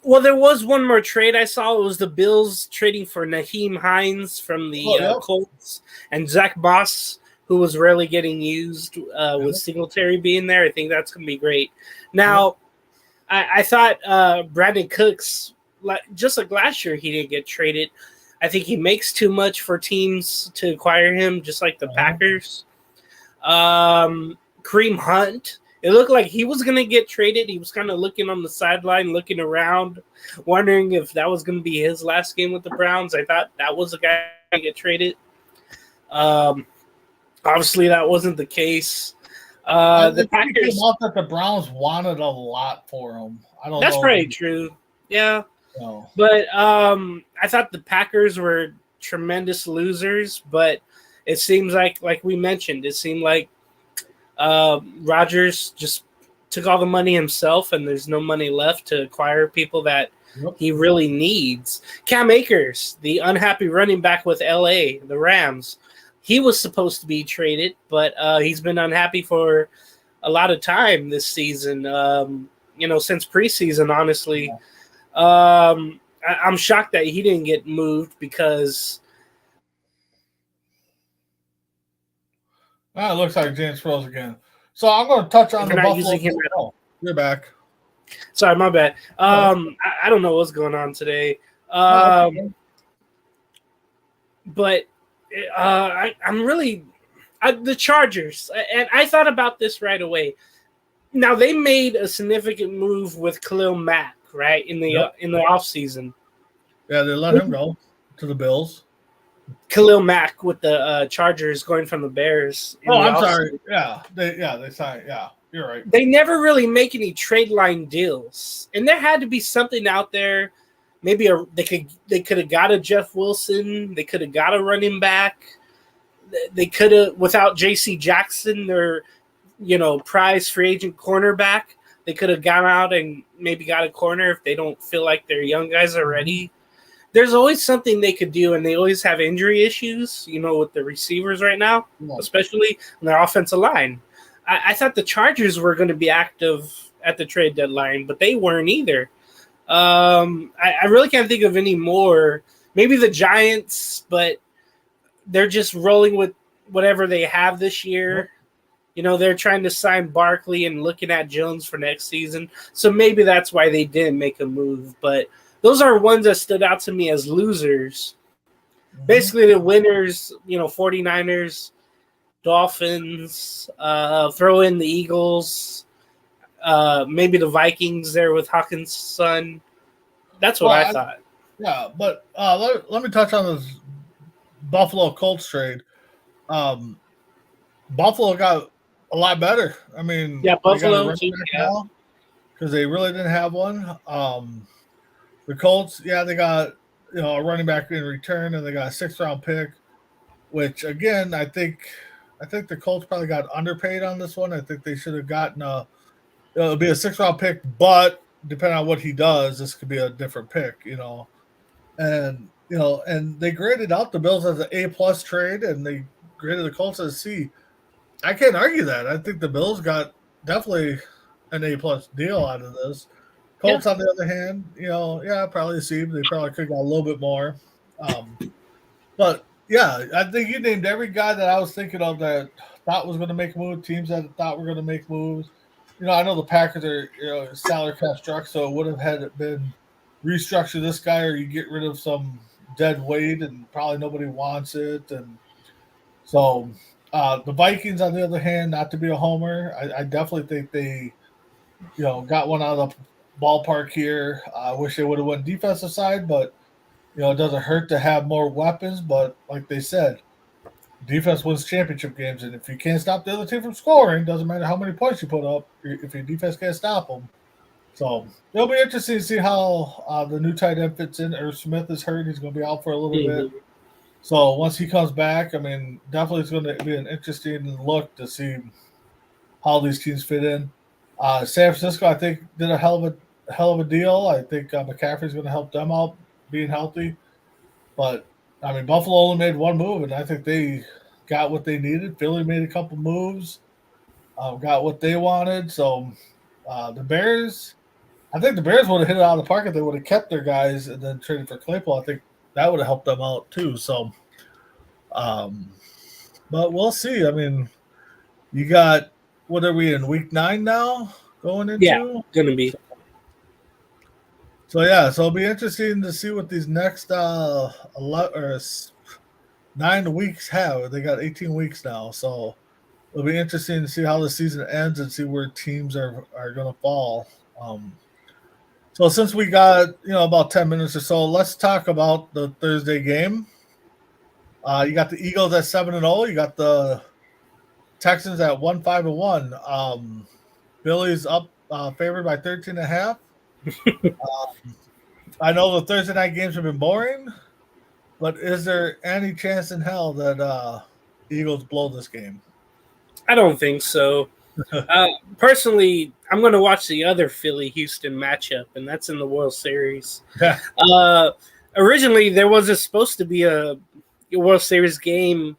Well, there was one more trade I saw. It was the Bills trading for Naheem Hines from the Colts and Zach Moss, who was rarely getting used with Singletary being there. I think that's going to be great. Now, I thought Brandon Cooks, just like last year, he didn't get traded. I think he makes too much for teams to acquire him, just like the Packers. Kareem Hunt. It looked like he was going to get traded. He was kind of looking on the sideline, looking around, wondering if that was going to be his last game with the Browns. I thought that was the guy to get traded. Obviously, that wasn't the case. The Packers came out that the Browns wanted a lot for him. I don't know. That's probably true. Yeah. No. But I thought the Packers were tremendous losers, but it seems like we mentioned, it seemed like Rodgers just took all the money himself, and there's no money left to acquire people that he really needs. Cam Akers, the unhappy running back with LA, the Rams, he was supposed to be traded, but he's been unhappy for a lot of time this season, since preseason, honestly. I'm shocked that he didn't get moved because it looks like James froze again. So I'm going to touch on the Buffalo. You're back. Sorry, my bad. I don't know what's going on today. But I'm really the Chargers, and I thought about this right away. Now they made a significant move with Khalil Mack, right, in the offseason. Yeah, they let him go to the Bills. Khalil Mack with the Chargers going from the Bears. I'm sorry. Yeah, they signed. Yeah, you're right. They never really make any trade line deals, and there had to be something out there. Maybe they could have got a Jeff Wilson. They could have got a running back. They could have, without J.C. Jackson, their prize free agent cornerback. They could have gone out and maybe got a corner if they don't feel like their young guys are ready. There's always something they could do, and they always have injury issues, with the receivers right now, especially on their offensive line. I thought the Chargers were going to be active at the trade deadline, but they weren't either. I really can't think of any more. Maybe the Giants, but they're just rolling with whatever they have this year. they're trying to sign Barkley and looking at Jones for next season. So maybe that's why they didn't make a move. But those are ones that stood out to me as losers. Basically, the winners, 49ers, Dolphins, throw in the Eagles, maybe the Vikings there with Hawkins' son. That's what I thought. Yeah, but let me touch on this Buffalo Colts trade. Buffalo got a lot better. I mean, Buffalo now because they really didn't have one. The Colts, they got a running back in return, and they got a 6th-round pick, which again, I think the Colts probably got underpaid on this one. I think they should have gotten it'll be a 6th-round pick, but depending on what he does, this could be a different pick, and and they graded out the Bills as an A+ trade, and they graded the Colts as C. I can't argue that. I think the Bills got definitely an A+ deal out of this. Colts, on the other hand, probably C. They probably could have got a little bit more. But I think you named every guy that I was thinking of that thought was going to make a move. Teams that thought were going to make moves. I know the Packers are salary cap struck, so it would have had it been restructure this guy, or you get rid of some dead weight, and probably nobody wants it, and so. The Vikings, on the other hand, not to be a homer, I definitely think they, got one out of the ballpark here. I wish they would have went defensive side, but it doesn't hurt to have more weapons. But like they said, defense wins championship games, and if you can't stop the other team from scoring, doesn't matter how many points you put up if your defense can't stop them. So it'll be interesting to see how the new tight end fits in. Irv Smith is hurt; he's going to be out for a little bit. So once he comes back, I mean, definitely it's going to be an interesting look to see how these teams fit in. San Francisco, I think, did a hell of a deal. I think McCaffrey's going to help them out being healthy. But I mean, Buffalo only made one move, and I think they got what they needed. Philly made a couple moves, got what they wanted. So the Bears, I think the Bears would have hit it out of the park if they would have kept their guys and then traded for Claypool. I think that would have helped them out too. So, but we'll see. I mean, you got, what are we in, week 9 now going into? Yeah, gonna be. So it'll be interesting to see what these next 9 weeks have. They got 18 weeks now, so it'll be interesting to see how the season ends and see where teams are going to fall. So since we got, about 10 minutes or so, let's talk about the Thursday game. You got the Eagles at 7-0. You got the Texans at 1-5-1. Billy's up favored by 13.5. I know the Thursday night games have been boring, but is there any chance in hell that Eagles blow this game? I don't think so. Personally, I'm going to watch the other Philly-Houston matchup, and that's in the World Series. Originally, there wasn't supposed to be a World Series game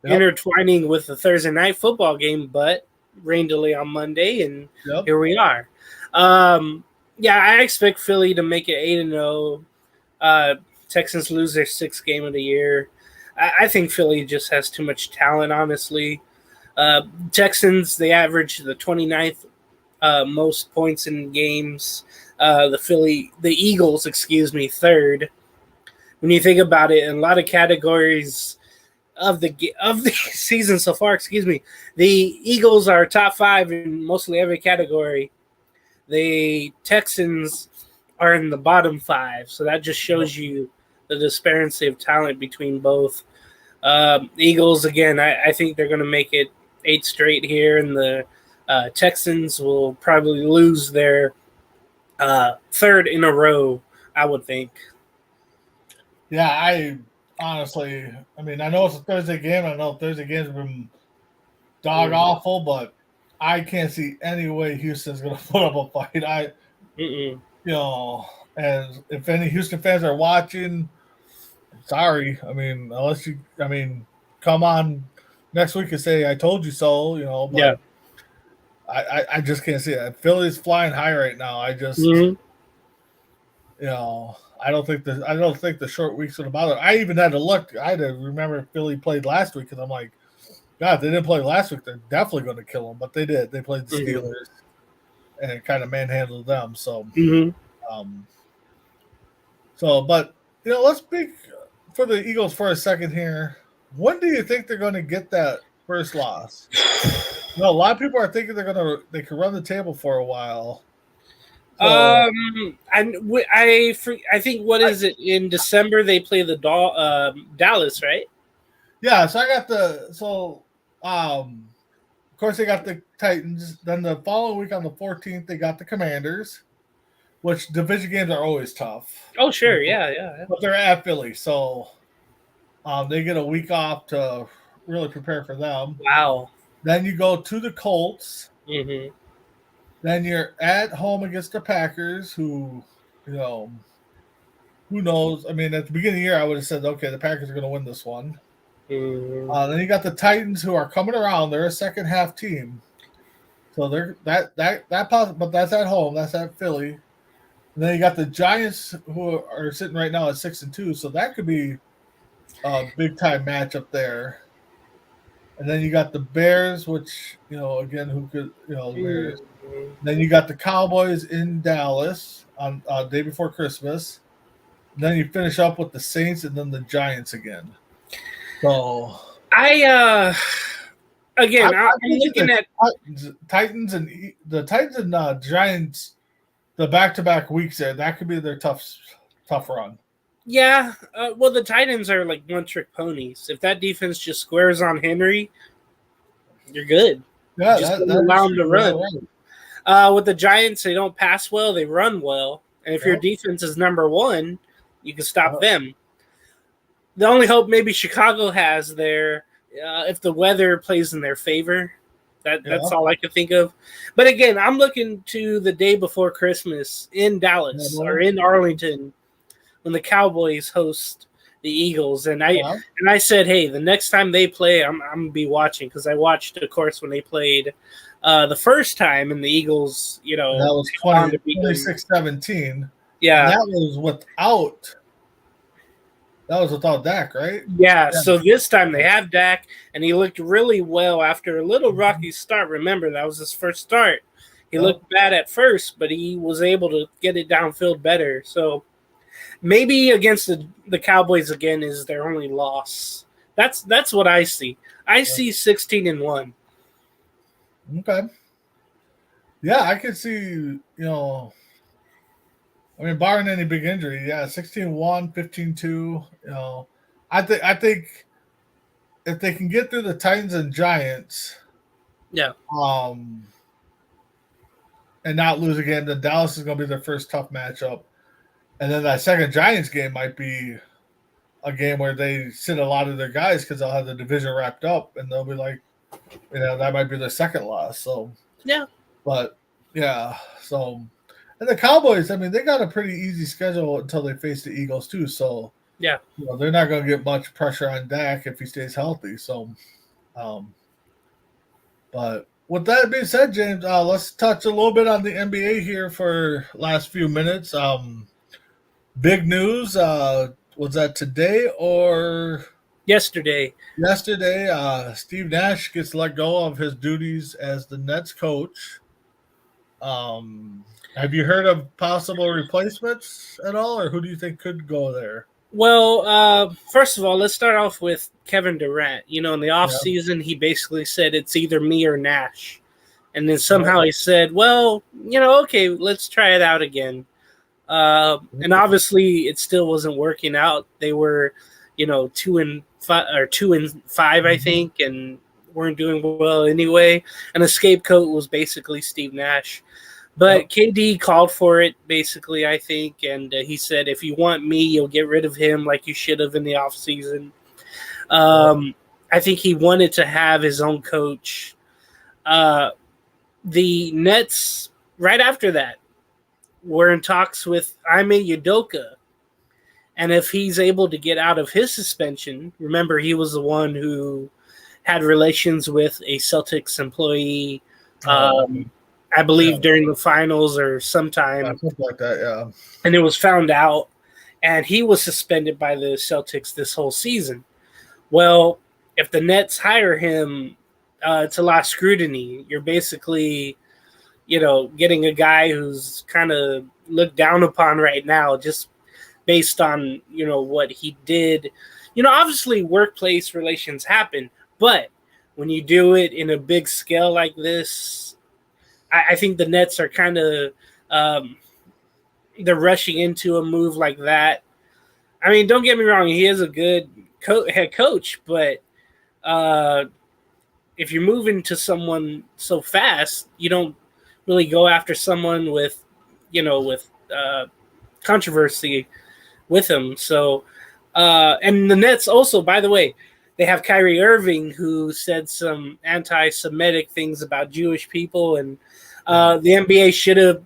intertwining with the Thursday night football game, but rain delay on Monday, and here we are. I expect Philly to make it 8-0. Texans lose their 6th game of the year. I think Philly just has too much talent, honestly. Texans, they average the 29th most points in games. The Eagles, 3rd. When you think about it, in a lot of categories of the season so far, the Eagles are top 5 in mostly every category. The Texans are in the bottom 5, so that just shows you the disparity of talent between both. Eagles, again, I think they're going to make it 8 straight here, and the Texans will probably lose their 3rd in a row, I would think. Yeah, I honestly, I know it's a Thursday game. I know Thursday games have been dog awful, but I can't see any way Houston's going to put up a fight. And if any Houston fans are watching, sorry. Unless you, come on next week and say I told you so. But I just can't see it. Philly's flying high right now. I just, I don't think the short week's gonna bother. I even had to look. I had to remember if Philly played last week because I'm like, God, they didn't play last week. They're definitely going to kill them, but they did. They played the Steelers and kind of manhandled them. So, but let's speak for the Eagles for a second here. When do you think they're going to get that first loss? A lot of people are thinking they could run the table for a while. So, I think what is it in December they play the Dallas, right? Yeah, so I got of course they got the Titans. Then the following week on the 14th they got the Commanders, which division games are always tough. Oh sure, yeah. But they're at Philly, so they get a week off to really prepare for them. Wow. Then you go to the Colts. Mm-hmm. Then you're at home against the Packers, who knows? I mean, at the beginning of the year, I would have said, okay, the Packers are going to win this one. Mm-hmm. Then you got the Titans, who are coming around. They're a second half team, so they're that but that's at home. That's at Philly. And then you got the Giants, who are sitting right now at 6-2, so that could be a big time matchup there. And then you got the Bears, which again, who could the Bears. Then you got the Cowboys in Dallas on day before Christmas. And then you finish up with the Saints and then the Giants again. So I'm looking at Titans and Giants, the back-to-back weeks there. That could be their tough run. Yeah, well, the Titans are like one-trick ponies. If that defense just squares on Henry, you're good. Yeah, just allow them to run. Right. With the Giants, they don't pass well; they run well. And if your defense is number one, you can stop them. The only hope maybe Chicago has there, if the weather plays in their favor. That's all I can think of. But again, I'm looking to the day before Christmas in Dallas or in Arlington, when the Cowboys host the Eagles, and I said, hey, the next time they play, I'm gonna be watching, because I watched, of course, when they played the first time, and the Eagles, that was 26-17. Yeah, and that was without Dak, right? Yeah. So this time they have Dak, and he looked really well after a little rocky start. Remember, that was his first start. He looked bad at first, but he was able to get it downfield better. So maybe against the Cowboys again is their only loss. That's what I see. I see 16-1. Okay. Yeah, I could see, barring any big injury, 16-1, 15-2, I think if they can get through the Titans and Giants, and not lose again, then Dallas is going to be their first tough matchup. And then that second Giants game might be a game where they sit a lot of their guys because they'll have the division wrapped up, and they'll be like, that might be their second loss. So but so, and the Cowboys, they got a pretty easy schedule until they face the Eagles too. So they're not going to get much pressure on Dak if he stays healthy. So, but with that being said, James, let's touch a little bit on the NBA here for last few minutes. Big news. Was that today or yesterday? Yesterday, Steve Nash gets let go of his duties as the Nets coach. Have you heard of possible replacements at all, or who do you think could go there? Well, first of all, let's start off with Kevin Durant. In the offseason, he basically said it's either me or Nash. And then somehow he said, well, okay, let's try it out again. And obviously it still wasn't working out. They were, 2-5, I think, and weren't doing well anyway. And the scapegoat was basically Steve Nash. But KD called for it, basically, I think, and he said, if you want me, you'll get rid of him like you should have in the offseason. I think he wanted to have his own coach. The Nets, right after that, were in talks with Ime Udoka. And if he's able to get out of his suspension, remember, he was the one who had relations with a Celtics employee, I believe during the finals or sometime. Something like that, And it was found out, and he was suspended by the Celtics this whole season. Well, if the Nets hire him, it's a lot of scrutiny. You're basically, getting a guy who's kind of looked down upon right now just based on, what he did. Obviously workplace relations happen, but when you do it in a big scale like this, I think the Nets are kind of they're rushing into a move like that. I mean, don't get me wrong, he is a good head coach, but if you're moving to someone so fast, you don't really go after someone with controversy with him. So, and the Nets also, by the way, they have Kyrie Irving, who said some anti-Semitic things about Jewish people, and the NBA should have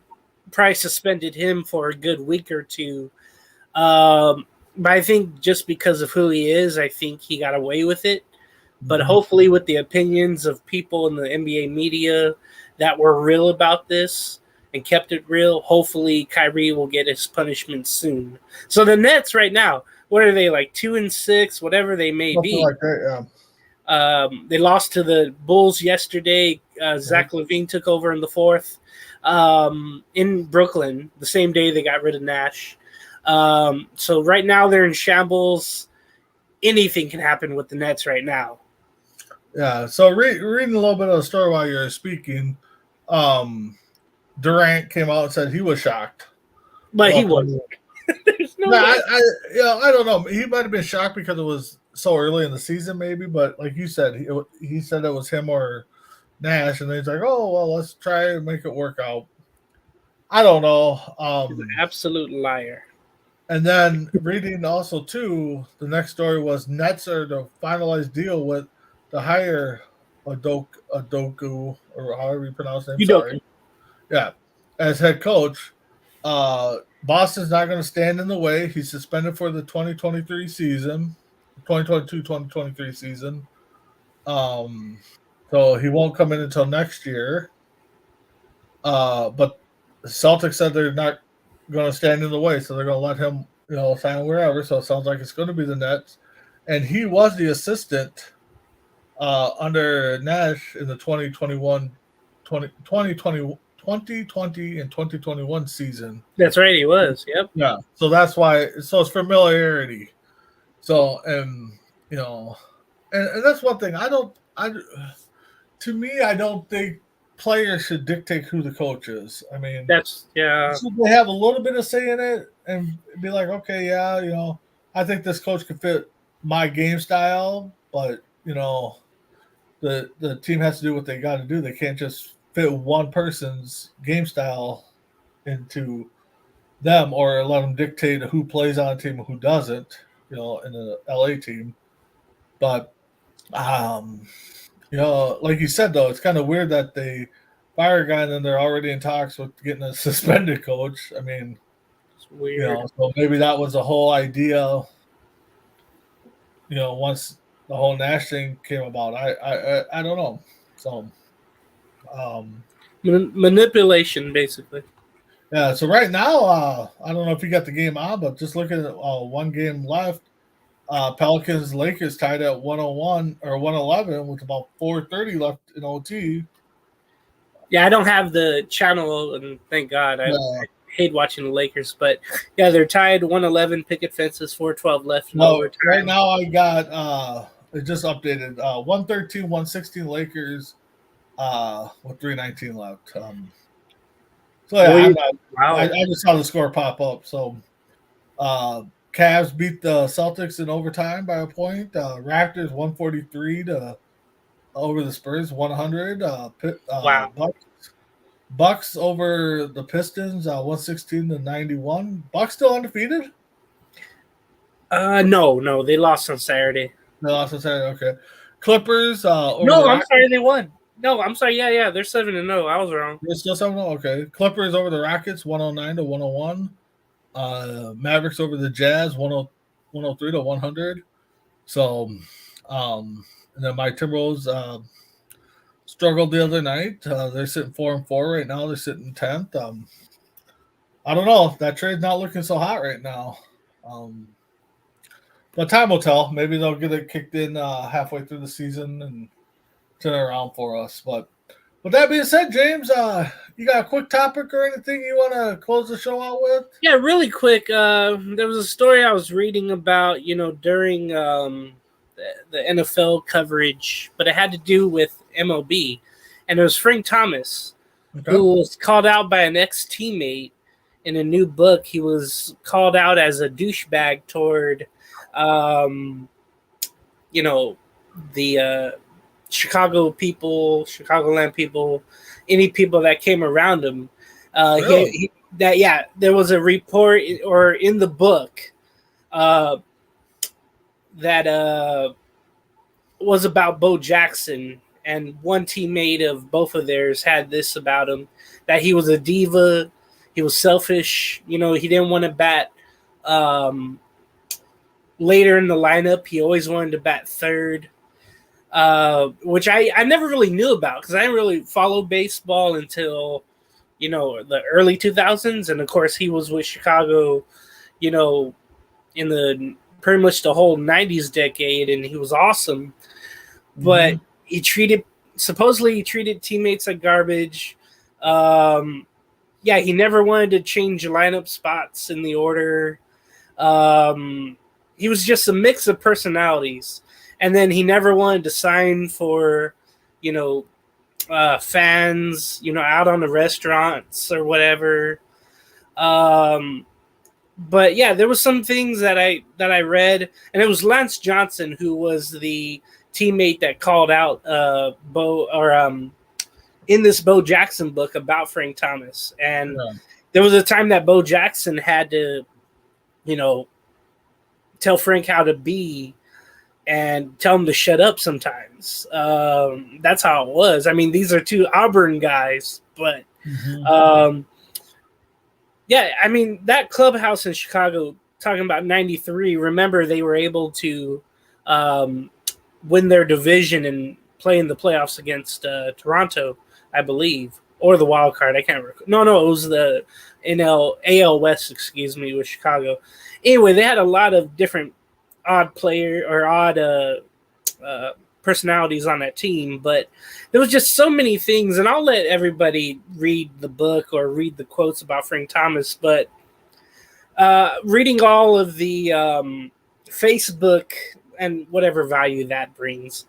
probably suspended him for a good week or two. But I think just because of who he is, I think he got away with it. But hopefully with the opinions of people in the NBA media that were real about this and kept it real, hopefully Kyrie will get his punishment soon. So the Nets right now, what are they, like 2-6, whatever they may be? Like that, yeah. They lost to the Bulls yesterday. Zach LaVine took over in the fourth in Brooklyn, the same day they got rid of Nash. So right now they're in shambles. Anything can happen with the Nets right now. Yeah, so reading a little bit of the story while you were speaking, Durant came out and said he was shocked. But he wasn't. There's no way. I don't know. He might have been shocked because it was so early in the season, maybe. But like you said, he said it was him or Nash, and then he's like, "Oh well, let's try and make it work out." I don't know. He's an absolute liar. And then reading also too, the next story was Nets are to finalize deal with the hire Adoku, or however you pronounce it. Sorry. Yeah, as head coach. Boston's not going to stand in the way. He's suspended for the 2023 season, 2022-2023 season. So he won't come in until next year. But the Celtics said they're not going to stand in the way, so they're going to let him, sign wherever. So it sounds like it's going to be the Nets. And he was the assistant under Nash in the 2020 and 2021 season. That's right, he was. Yep. Yeah. So that's why. So it's familiarity. So and that's one thing. To me, I don't think players should dictate who the coach is. I mean, should they have a little bit of say in it and be like, okay, yeah, I think this coach could fit my game style, but the team has to do what they got to do. They can't just fit one person's game style into them or let them dictate who plays on a team and who doesn't, in the LA team. But, like you said, though, it's kind of weird that they fire a guy and then they're already in talks with getting a suspended coach. I mean, it's weird. So maybe that was the whole idea, once the whole Nash thing came about. I don't know. So, manipulation, basically. Yeah, so right now, I don't know if you got the game on, but just looking at one game left, Pelicans Lakers tied at 101 or 111 with about 4:30 left in OT. Yeah, I don't have the channel, and thank God. I hate watching the Lakers, but yeah, they're tied 111, picket fences, 4:12 left in overtime. Right now I got it just updated 113, 116 Lakers with 3:19 left. So yeah, I just saw the score pop up. So Cavs beat the Celtics in overtime by a point. Raptors 143 to over the Spurs 100. Wow. Bucks over the Pistons 116 to 91. Bucks still undefeated? No, they lost on Saturday. They lost on Saturday. Okay. Clippers. I'm sorry, they won. No, I'm sorry. Yeah, they're 7-0. I was wrong. They're still 7-0. Okay. Clippers over the Rockets 109 to 101. Mavericks over the Jazz 103 to 100. So, and then my Timberwolves struggled the other night. They're sitting 4-4 right now. They're sitting 10th. I don't know. That trade's not looking so hot right now. But time will tell. Maybe they'll get it kicked in halfway through the season and turn it around for us. But with that being said, James, you got a quick topic or anything you want to close the show out with? Yeah, really quick. There was a story I was reading about, during the NFL coverage, but it had to do with MLB. And it was Frank Thomas, who was called out by an ex-teammate in a new book. He was called out as a douchebag toward, the Chicago people, Chicagoland people, any people that came around him. Really? There was a report or in the book that was about Bo Jackson, and one teammate of both of theirs had this about him, that he was a diva, he was selfish, he didn't want to bat later in the lineup. He always wanted to bat third, which I never really knew about because I didn't really follow baseball until the early 2000s, and of course he was with Chicago in the pretty much the whole 90s decade, and he was awesome. But he supposedly treated teammates like garbage. He never wanted to change lineup spots in the order. He was just a mix of personalities. And then he never wanted to sign for, fans, out on the restaurants or whatever. But yeah, there was some things that I read, and it was Lance Johnson who was the teammate that called out Bo, or in this Bo Jackson book about Frank Thomas. And there was a time that Bo Jackson had to, tell Frank how to be and tell him to shut up sometimes. That's how it was. I mean, these are two Auburn guys, but that clubhouse in Chicago, talking about 93, remember they were able to win their division and play in the playoffs against Toronto, I believe, or the wild card. I can't recall. No, it was the AL West, with Chicago. Anyway, they had a lot of different odd personalities on that team, but there was just so many things, and I'll let everybody read the book or read the quotes about Frank Thomas, but reading all of the Facebook and whatever value that brings,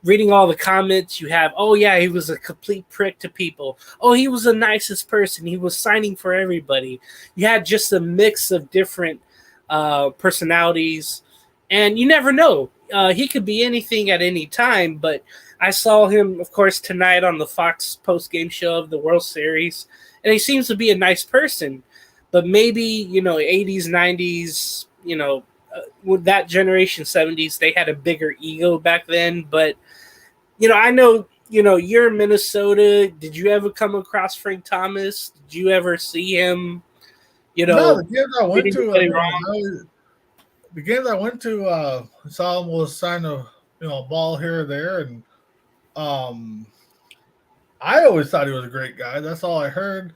reading all the comments you have, oh yeah, he was a complete prick to people, oh he was the nicest person, he was signing for everybody. You had just a mix of different personalities, and you never know. He could be anything at any time, but I saw him, of course, tonight on the Fox post-game show of the World Series, and he seems to be a nice person. But maybe, 80s, 90s, with that generation, 70s, they had a bigger ego back then. But, I know, you're in Minnesota. Did you ever come across Frank Thomas? Did you ever see him? No, the games I went to, saw him was sign a ball here or there, and I always thought he was a great guy. That's all I heard.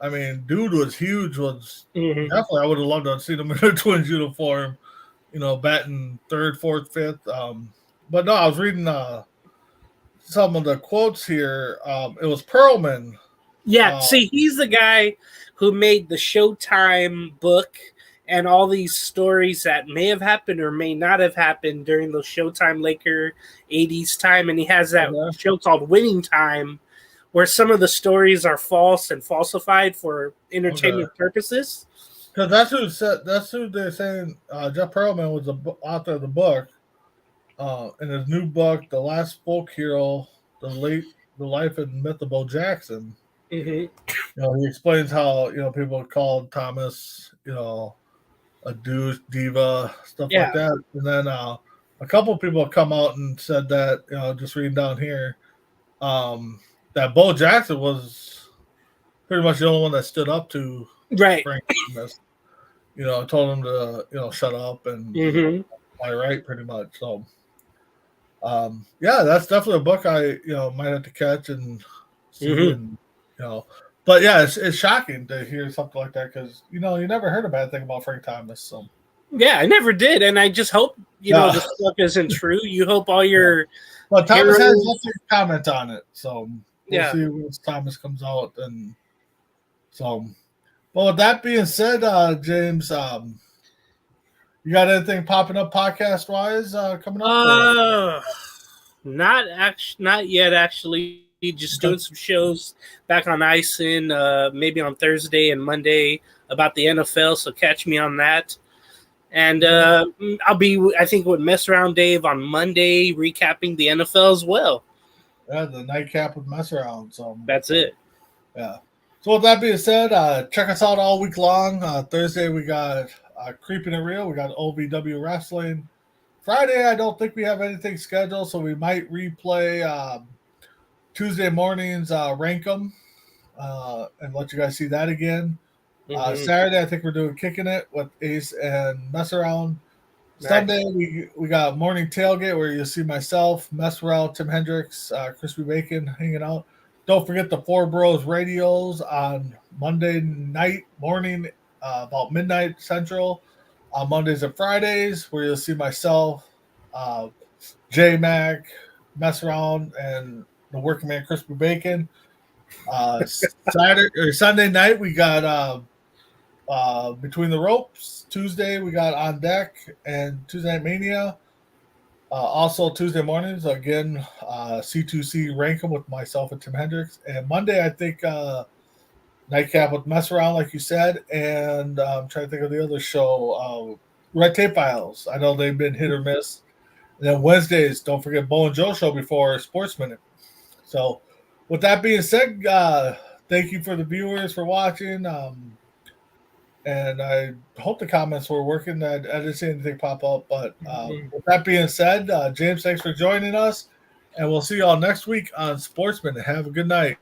I mean, dude was huge. Definitely, I would have loved to have seen him in a Twins uniform, batting third, fourth, fifth. But no, I was reading some of the quotes here. It was Perlman. Yeah, see, he's the guy who made the Showtime book and all these stories that may have happened or may not have happened during the Showtime Laker 80s time. And he has that show called Winning Time, where some of the stories are false and falsified for entertainment purposes. Because that's who they're saying. Jeff Pearlman was the author of the book. In his new book, The Last Folk Hero, The Life and Myth of Bo Jackson. He explains how people called Thomas a douche, diva, stuff like that. And then a couple of people come out and said that, just reading down here, that Bo Jackson was pretty much the only one that stood up to Frank Thomas. Told him to, shut up and play right, pretty much. So, that's definitely a book I, might have to catch and see. And, but yeah, it's shocking to hear something like that because, you never heard a bad thing about Frank Thomas. So. Yeah, I never did, and I just hope this stuff isn't true. You hope all your But Thomas has heroes- left a comment on it, so we'll Yeah. see once Thomas comes out. And so, well, with that being said, James, you got anything popping up podcast wise coming up? Not yet. Actually, just doing some shows back on Ison, maybe on Thursday and Monday about the NFL. So catch me on that. And I'll be, I think, with Mess Around Dave on Monday, recapping the NFL as well. Yeah, the nightcap with Mess Around. So That's it. Yeah. So with that being said, check us out all week long. Thursday we got Creeping It Real. We got OVW Wrestling. Friday I don't think we have anything scheduled, so we might replay Tuesday mornings Rankum and let you guys see that again. Saturday I think we're doing Kicking It with Ace and Mess Around. Nice. Sunday we got Morning Tailgate where you'll see myself, Mess Around, Tim Hendricks, Crispy Bacon hanging out. Don't forget the Four Bros Radios on Monday morning, about midnight Central. On Mondays and Fridays, where you'll see myself, J Mac, Mess Around, and the Working Man Crispy Bacon. Sunday night, we got Between the Ropes. Tuesday, we got On Deck and Tuesday Night Mania. Also, Tuesday mornings, again, C2C Rankum with myself and Tim Hendricks. And Monday, I think Nightcap with Mess Around, like you said. And I'm trying to think of the other show, Red Tape Files. I know they've been hit or miss. And then Wednesdays, don't forget Bo and Joe show before Sportsmnute. So, with that being said, thank you for the viewers for watching. And I hope the comments were working. I didn't see anything pop up. But with that being said, James, thanks for joining us. And we'll see you all next week on Sportsman. Have a good night.